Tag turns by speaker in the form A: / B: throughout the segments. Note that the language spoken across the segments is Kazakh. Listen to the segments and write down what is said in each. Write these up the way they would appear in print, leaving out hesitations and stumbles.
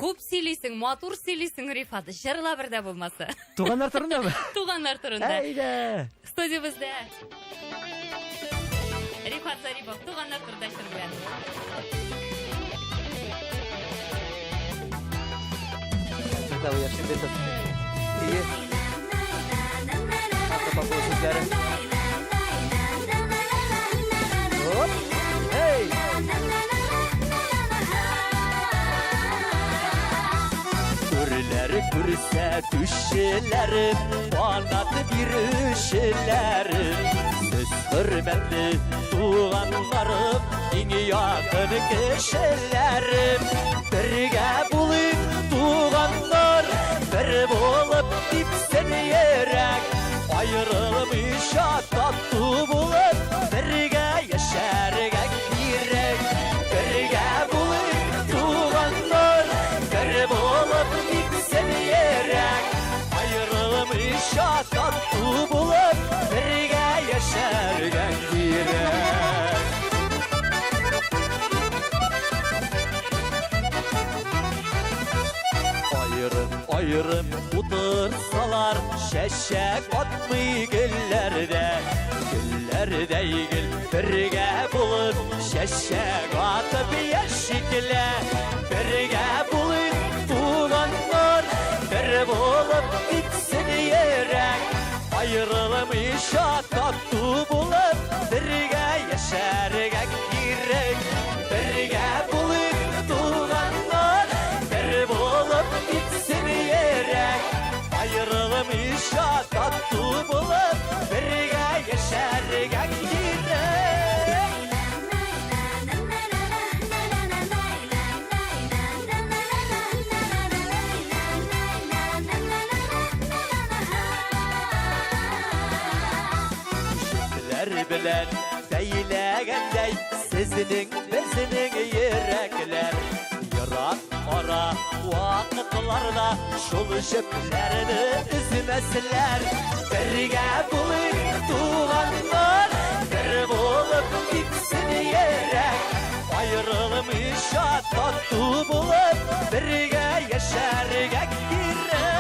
A: Көп сөйлейсің, матур сөйлейсің, Рифат. Жырла бірде болмасы.
B: Туғандар тұрында ма?
A: Туғандар тұрында.
B: Әйді.
A: Студиямызда Рифат Зарипов туғандар тұрында жүрген.
B: Tahu ya, şimdi de iyi. Hatta bu sözleri. Hop. Hey. Görüleri görse düşlerim, banadı bir üşlerim. Söz hürmetli tuğanlarım, en yakın kişilerim. Birge bulayım tuğanlar, bir bulup dipsini yerek. Ayrılmışa tatlı bulup, birge yaşarga girek. Birge bulayım tuğanlar, bir bulup dipsini yerek. Ayrılmışa tatlı bulup, birge yaşarga girek. Ayrım otursalar şeşek atmay güllerde. Güllerde gül birge bulup şeşek atıp yaşıkle. Birge bulup tuğanlar bir bulup gitsin yerek. Ayrılmışa tatlı bulup birge yaşarga girek. Birge bulup tuğanlar bir bulup gitsin yerek. Ayrılmışa tatlı bulup birge yaşarga girek. Düşünler bilen deylegendey sizinin bezinin yürekler. Yırak ara vakıtlarda şol şöplerini üzmesler. Birge bulup tuğanlar bir bulup gitsin yerek. Ayrılmışa tatlı bulup birge yaşarga girek.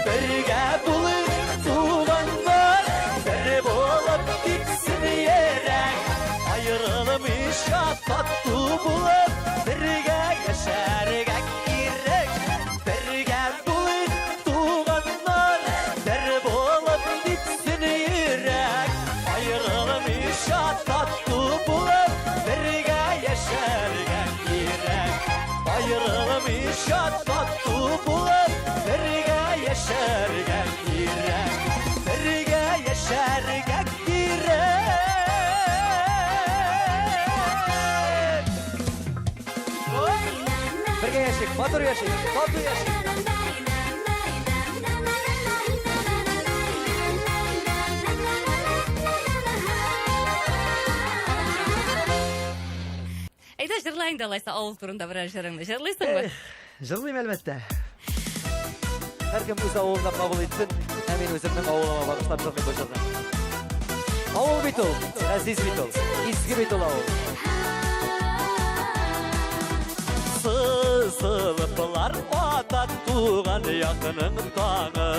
B: Birge bulup tuğanlar bir bulup gitsin yerek. Ayrılmışa tatlı bulup birge yaşarga girek. Birge bulup tuğanlar bir bulup gitsin yerek. Ayrılmışa tatlı bulup birge yaşarga girek. Ayrılmışa tatlı bulup birge yaşarga girek. Birge yaşarga girek. Birge yaşayık, matur yaşayık, tatlı yaşayık.
A: Ayda жырлайын далайса ауыл турында біраз жырыңды. Жырлайсың ба?
B: Жырлайым әлбәттә. Әркім өз ауылына қабыл етсін, әмен өзімнің ауылыма бағыштап жоқын бұл жырға. Ауыл бит ол, әзиз бит ол, изгі бит ол ауыл. Сылыпылар ата туған яқының таңы.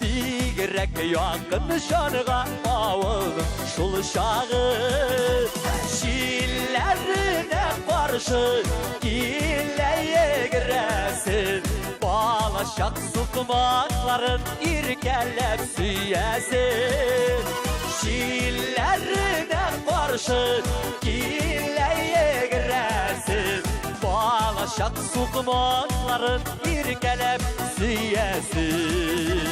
B: Тигірек яқын жанға ауылдың шұл шағы. Şillerine karşı ileye giresin. Balaşak sıkmakların irkelep süyesin. Şillerine karşı ileye giresin. Balaşak sıkmakların irkelep süyesin.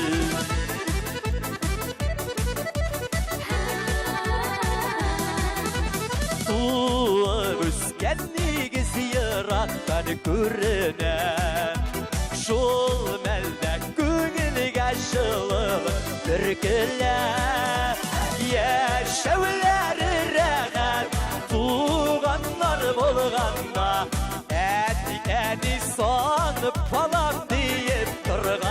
B: Öskenliği ziyarattan görünen. Şol melde gönülge şılığı türküle. Yaşavları rağan tuğanlar bolğanda. Eni sanıp falan deyip durgan.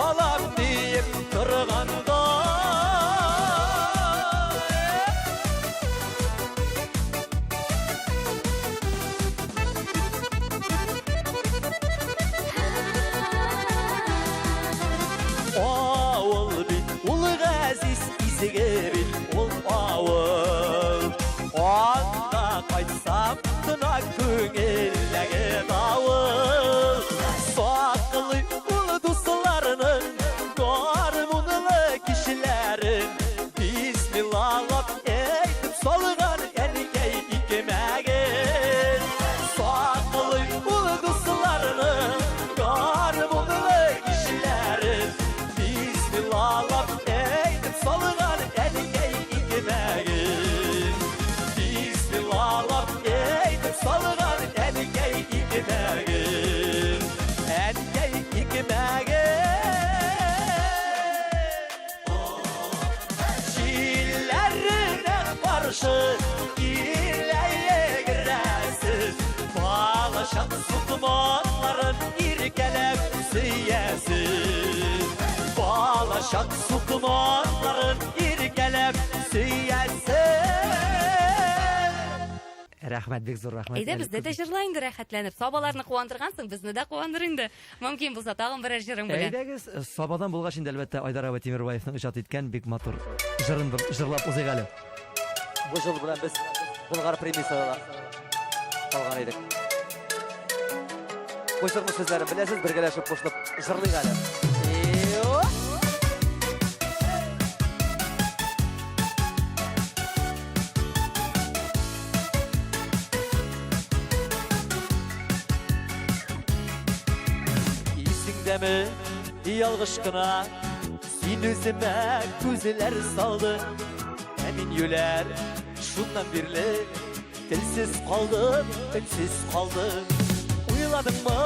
B: балам дейіп тұрғанда ауыл бит ұл ғазиз изігі бит ол ауыл онда қайтсам тұна көңілдегі дауыл сақылы ұл достарының гармонлы кешілерін бисмиллалап айтып салған әнекей икемәгін сақылы ұл достарының гармонлы кешілерін бисмиллалап айтып салған әнекей икемәгін бисмиллалап айтып салған әнекей икемәгін әнекей икемәгін жилләріне қаршы иләйегірәсіз балашақ сұтманларын иркелеп сүйәсіз балашақ сұтманларын иркелеп сүйәсіз Рахмет, бек зор рахмет.
A: Әйдә, бездә дә җырлай инде рәхәтләнеп. Сабаларны куандыргансың, безне дә куандыр инде. Мөмкин булса тагын берәр җырың белән.
B: Әйдәгез, сабадан булгач инде әлбәттә Айдар аба Тимербаевның иҗат иткән бик матур җырын җырлап узыйк әле. Бу җыр белән без Болгар премиясына алган идек. Бу җырның сүзләрен беләсез, бергәләшеп кушылып җырлыйк әле. Дәме ялгыш кына син үземә күзләр салды мин юләр шуннан бирле телсез калдым телсез калдым уйладыңмы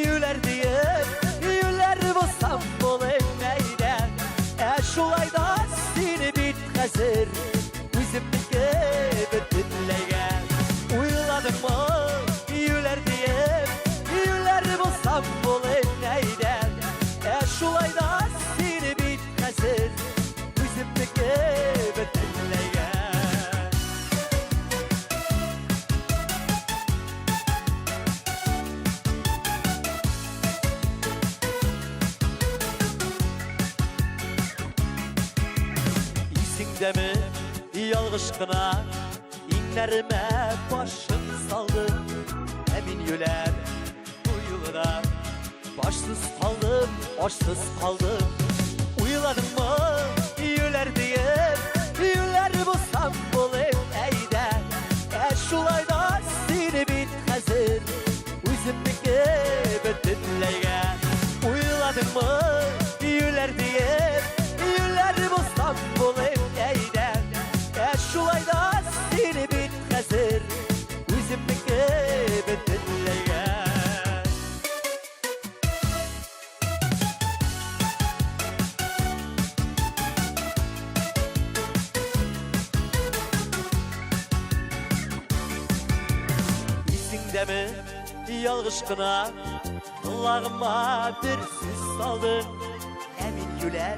B: юләр диеп юләр булсам булып мәйдә шулай да сине бит хәзер үземнеке бөтенләйгән уйладыңмы юләр диеп юләр булсам булып şulay da seni bit hazır Üzümdeki bütünleygen İsinde mi yalgış kına İnlerime başım saldı Emin yüler bu yılda Başsız kaldım, aşsız kaldım Uyuladın mı, yüler diyip Yüler bulsam bulayım eyden şulay da seni bit hazır Üzümdeki bütünleygen Uyuladın mı, yüler diyip Yüler bulsam bulayım eyden şulay da seni bit hazır Üzümdeki bütünleygen Demi yalgış kına Kulağıma bir süs saldın Emin yüler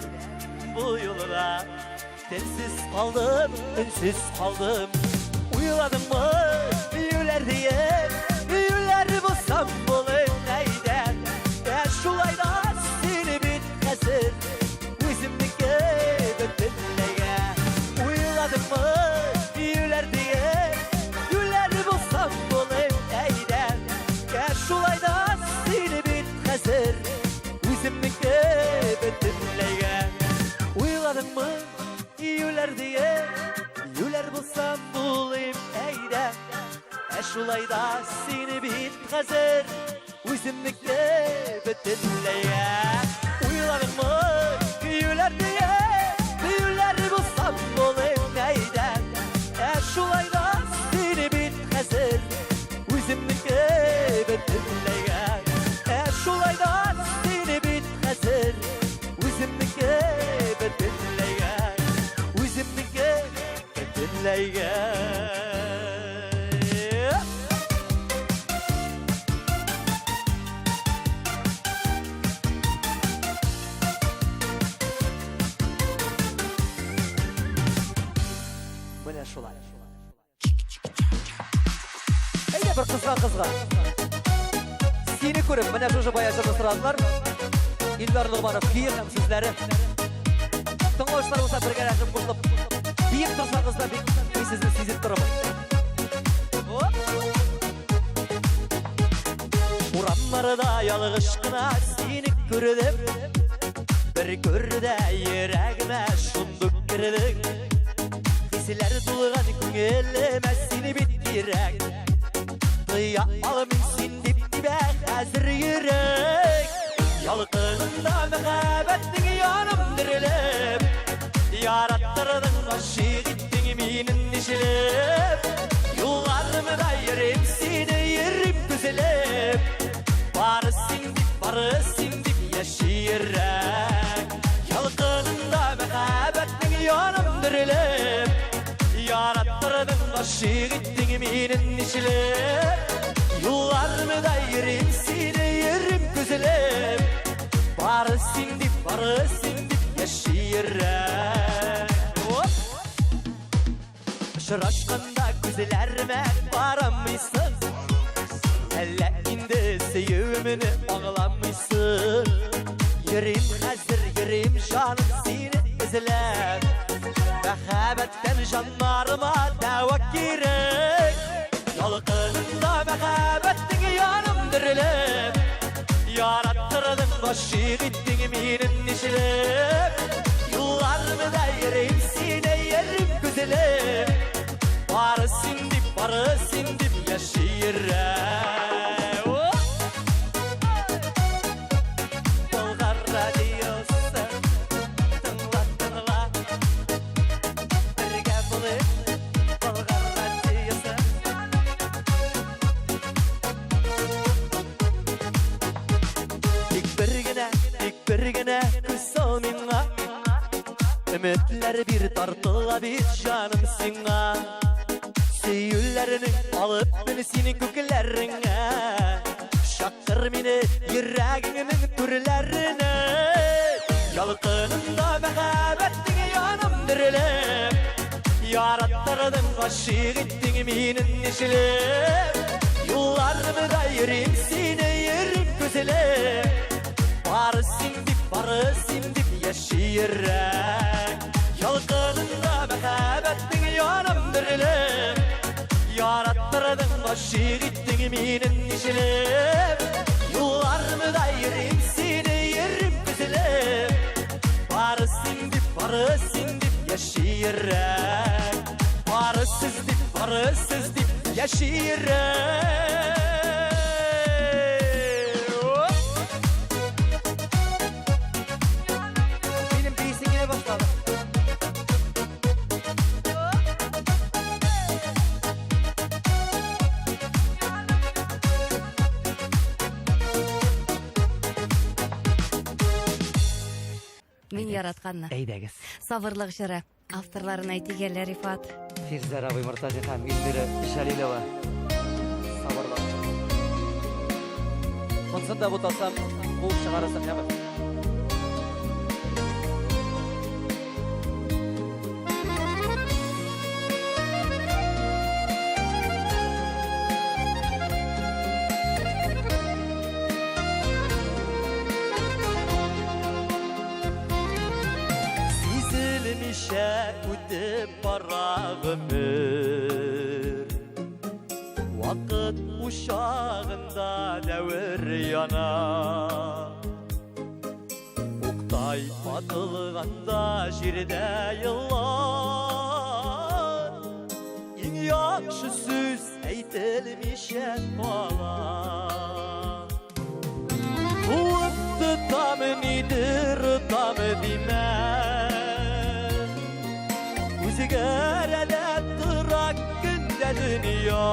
B: bu yoluna Telsiz kaldım, ünsüz kaldım Uyuladın mı yüler diye Yüler bulsam bulayım neyden şulay da seni bit hazır Üzümdeki bütünleygen Uyuladın mı yüler diye Yüler bulsam bulayım şulay da seni bit hazır Üzümdeki bütünleygen Uyuladın mı yüler diye Yüler bulsam bulayım eyden şulay da seni bit hazır Üzümdeki bütünleygen Uyuladın mı yüler diye Yüler bulsam bulayım eyden şulay da seni bit hazır Üzümdeki bütünleygen şulay da seni bit hazır Üzümdeki bütünleygen Üzümdeki bütünleygen Менә шулай. Әйе, bir kızga. Seni көріп, менә шушы баяжырды сұрадылар. Илдар Нұғманов күйі һәм сізлері. Тыңлаушылар болса бірге рәжім қосылып, биік тұрсаңыз да мен сізді сезіп тұрмын. Урамларда ялғышқына сені көрдім. Bir көрді ерәгіме шұндық кірдің. Хисілер тұлған көңіліме сені беттірек. Тыя алымын сен деп бәк әзір ерек. Ялқынында мәхәбәттің яным діріліп. Яраттырдың ғашық еттің менің нешіліп. Юлғарымда ерем сені ерім күзіліп. Бары сен деп яширек. Ялқынында мәхәбәттің яным діріліп. Яраттырдың ғашық еттің менің нешіліп. Юлғарымда ерем сені ерім күзіліп. Бары сен деп яширек. Шырашқанда күзілеріме барамайсың. Әлі енді сүйіміні аңыламайсың. Ерем қазір, ерем жаным сені ізіліп. Мәхәбәттен жанарыма дәуа керек. Ялқынында мәхәбәттің яным діріліп. Яраттырдың ғашық еттің менің нешіліп. Юлғарымда ерем сені ерім күзіліп. Бары сен деп яширек. Болғар радиосы тыңла. Бірге болып Болғар радиосы. Тек бір гіне күз сол меңа. Үмітлер бір тартыла бір жаным сіңа. Сөйілерінің алып мені сенің көкілеріңе. Шақыр мені ерәгіңнің түрлеріне. Ялқынында мәхәбәттің яным діріліп. Яраттырдың ғашық еттің менің нешіліп. Юлғарымда ерем сені ерім күзіліп. Бары сен деп яширек. Ялқынында мәхәбәттің яным діріліп. Яраттырдың ғашық еттің менің нешіліп. Юлғарымда ерем сені ерім күзіліп. Бары сен деп яширек. Бары сіз деп яширек. Benim beysinkine başladı.
A: Мен яратқанны.
B: Әйдәгіз.
A: Сабырлық жыры. Авторларын айтигелі Рифат.
B: Фирза Рабый Мұртази һәм Илмира Шалилова. Сабырлық. Мұнсын да бұтасам, бұл шығарасам яғы. Sizilmişe ötüp bara ömür. Vakit uşağında devir yana. Oktay atılğanda jirde yıllar. En yaxşı söz eytilmişe bala. Tuğuptu tam nidir tam dimem. Üzgâre durak günde dünya.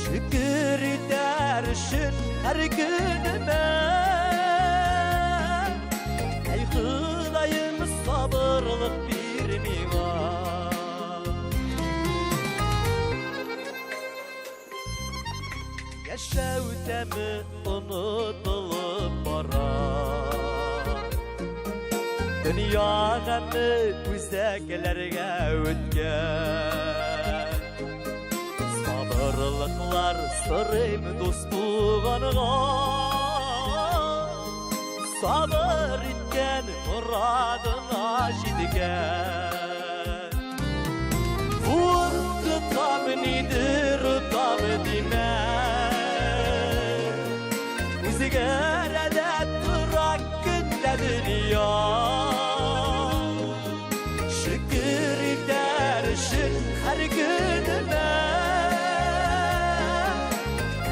B: Şükür edersin her günüme. Ey Hıdayım sabırlık bir mina. Yaşavdamı unutulup bara. dünyağımı Üzekelerge ötken Sabırlıklar sırrım dostluğanıga Sabır etken muradına jitken Vurdu tam nidir tam dime Üzgerede durak günde dünya Şükür edersin her günüme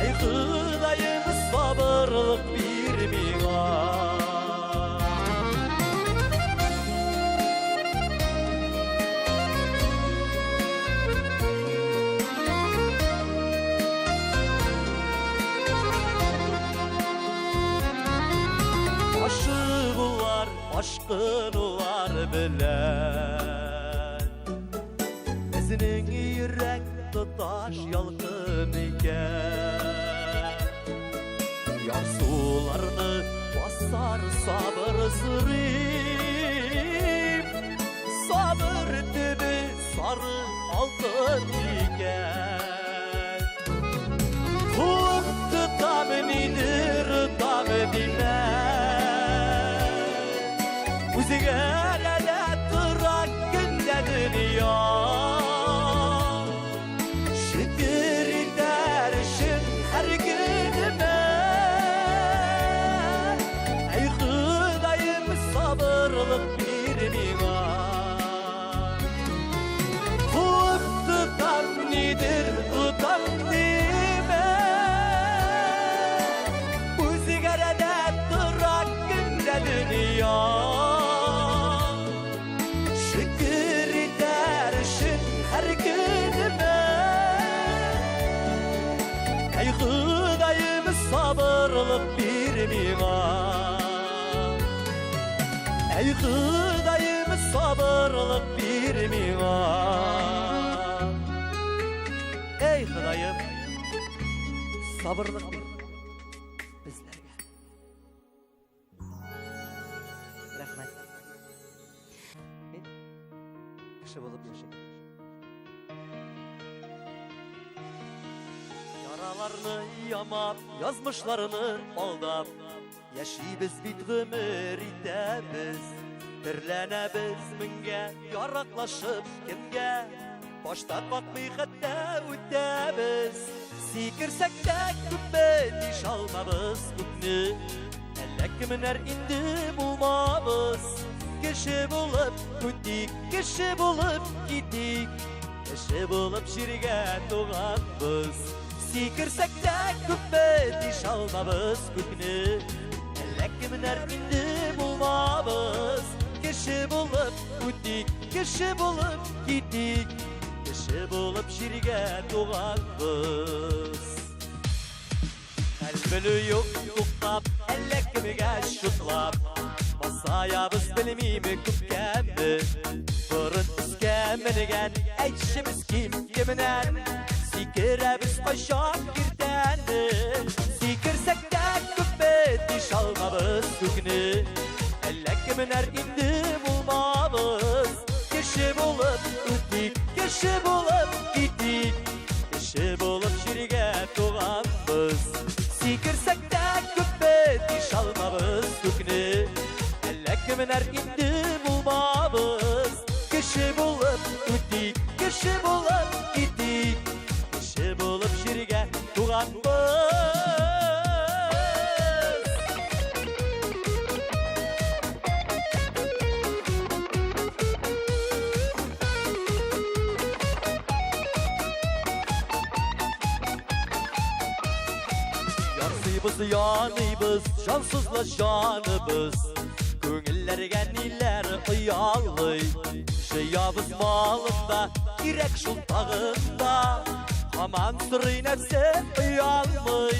B: Ey Hudayım sabırlık bir miğa Aşkınlar bilen Bizning yürek tutaş yalqın iken Yar sularını basar sabır sırrım Sabır tübü sarı altın iken Huk tutam nidir tam dinler Üzgerede durak günde dünya Şükür edersin her günüme Ey Hudayım sabırlık bir miğa Huk tutam nidir tutam dime Üzgerede durak günde dünya Sabırlık bir miğa Ey Hudayım sabırlık bir miğa Ey Hudayım sabırlık bir bizlerge Rahmet Kişi bulup yaşayın Yaralarını yamap, yazmışlarını aldap Yaşaybiz bit gümür itemiz Birlenemiz minge, yaraklaşıp kimge Başta bakmay hatta ötemiz Sikirsek de kübbet iş almamız kübni Elle kiminer indi bulmamız Kişi bulup küttik, kişi bulup gittik Kişi bulup şirge doğanbız Sikirsek de kübbet iş almamız kübni Elle kiminer indi bulmamız Kişi bulup küttik, kişi bulup gittik Kişi bulup şirge doğanbız Elbülü yok tuklap, elle kimiga şutlap Masayabız bilmimi küpkemmi Burun üskemmenigen, eşimiz kiminen Sikiremiz aşağı girdendi Sikirsek de kübbet iş almamız kübni Elle kiminer indi bulmamız Kişi bulup küttik, kişi bulup gittik Kişi bulup şirge doğanbız Sikirsek de kübbet iş almamız kübni Elle kiminer indi bulmamız Kişi bulup küttik, kişi bulup gittik Kişi bulup şirge doğanbız Yarsıybız yanıybız, cansızla canıbız Köngüllerge niler ıyallı Şeyabız malında, girek şul tağında Haman sırrı nefse ıyalmıy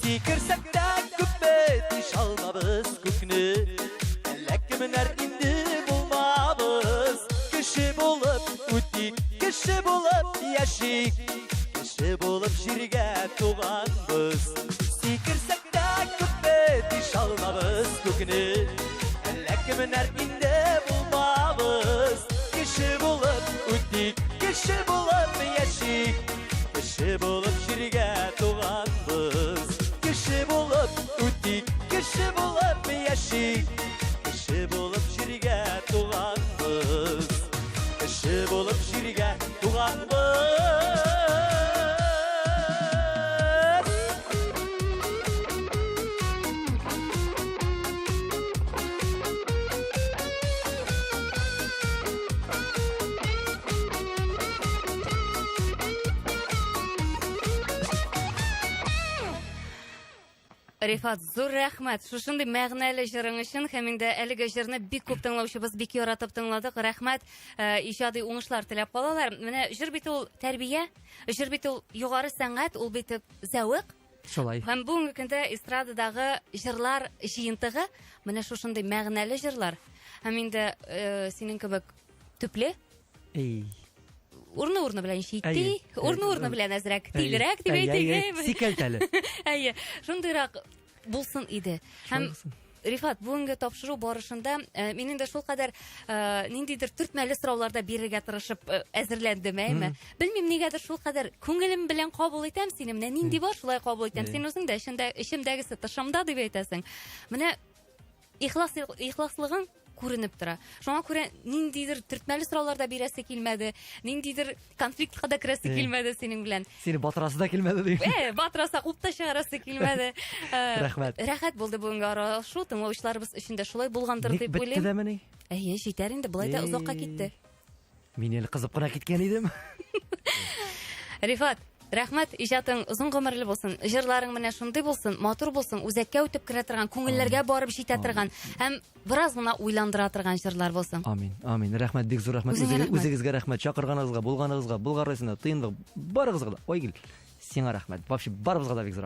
B: Sikirsek de kübbet iş almamız küknü Elle kiminer indi bulmamız Kişi bulup üttik, kişi bulup yaşik Kişi bulup şirge doğanbız Sikirsek de kübbet iş almamız küknü Elle kiminer indi bulmamız болып жүрге туғанбыз.
A: Рифат, зур рәхмәт. Шушындай мәгънәле җырың өчен һәм инде әлеге җырны бик күп тыңлаучыбыз бик яратып тыңладык. Рәхмәт. Иҗади уңышлар теләп калалар. Менә җыр бит ул тәрбия, җыр бит ул югары сәнгать, ул бит зәвык.
B: Шулай.
A: Һәм бүгенге көндә эстрададагы җырлар җыентыгы менә шушындай мәгънәле җырлар. Һәм инде синең кебек төпле,
B: Эй.
A: урны белән җитти,
B: Әйе.
A: урны белән әзрәк тилерәк дип әйтик.
B: Сикәлт әле.
A: Әйе, шундыйрак булсын иде. Һәм Рифат, бүгенге тапшыру барышында мин инде шулкадәр ниндидер төртмәле сорауларда бирергә тырышып әзерләндем, әйме. Белмим, нигәдер шулкадәр күңелем белән кабул итәм сине. Менә нинди бар, шулай кабул итәм. Син үзең дә эчемдәгесе тышымда дип әйтәсең. Менә ихласлыгың күренеп тора. Шуңа күрә ниндидер төртмәле сорауларда бирәсе килмәде, ниндидер конфликтка да керәсе килмәде синең белән.
B: Сине батырасы да килмәде ди.
A: Батыраса купта чыгарасы килмәде.
B: Рәхмәт.
A: Рәхәт булды бүгенге арашу, тыңлаучыларыбыз өчен дә шулай булгандыр дип
B: Битте
A: уйлыйм.
B: дәмени?
A: Әйе, җитәр инде, булай да озакка китте.
B: Мин әле кызып кына киткән идем.
A: Рифат, рәхмәт, иҗатың озын гомерле булсын. Җырларың менә шундый булсын, матур булсын, үзәккә үтеп керә торган, күңелләргә барып җитә торган һәм бераз гына уйландыра торган җырлар булсын.
B: Амин, амин. Рәхмәт, бик зур рәхмәт.
A: Үзеңә рәхмәт.
B: Үзегезгә рәхмәт. Чакырганыгызга, булганыгызга, Болгар районында тыйндык, барыгызга да. Ой, сиңа рәхмәт. Вообще барыбызга да бик зур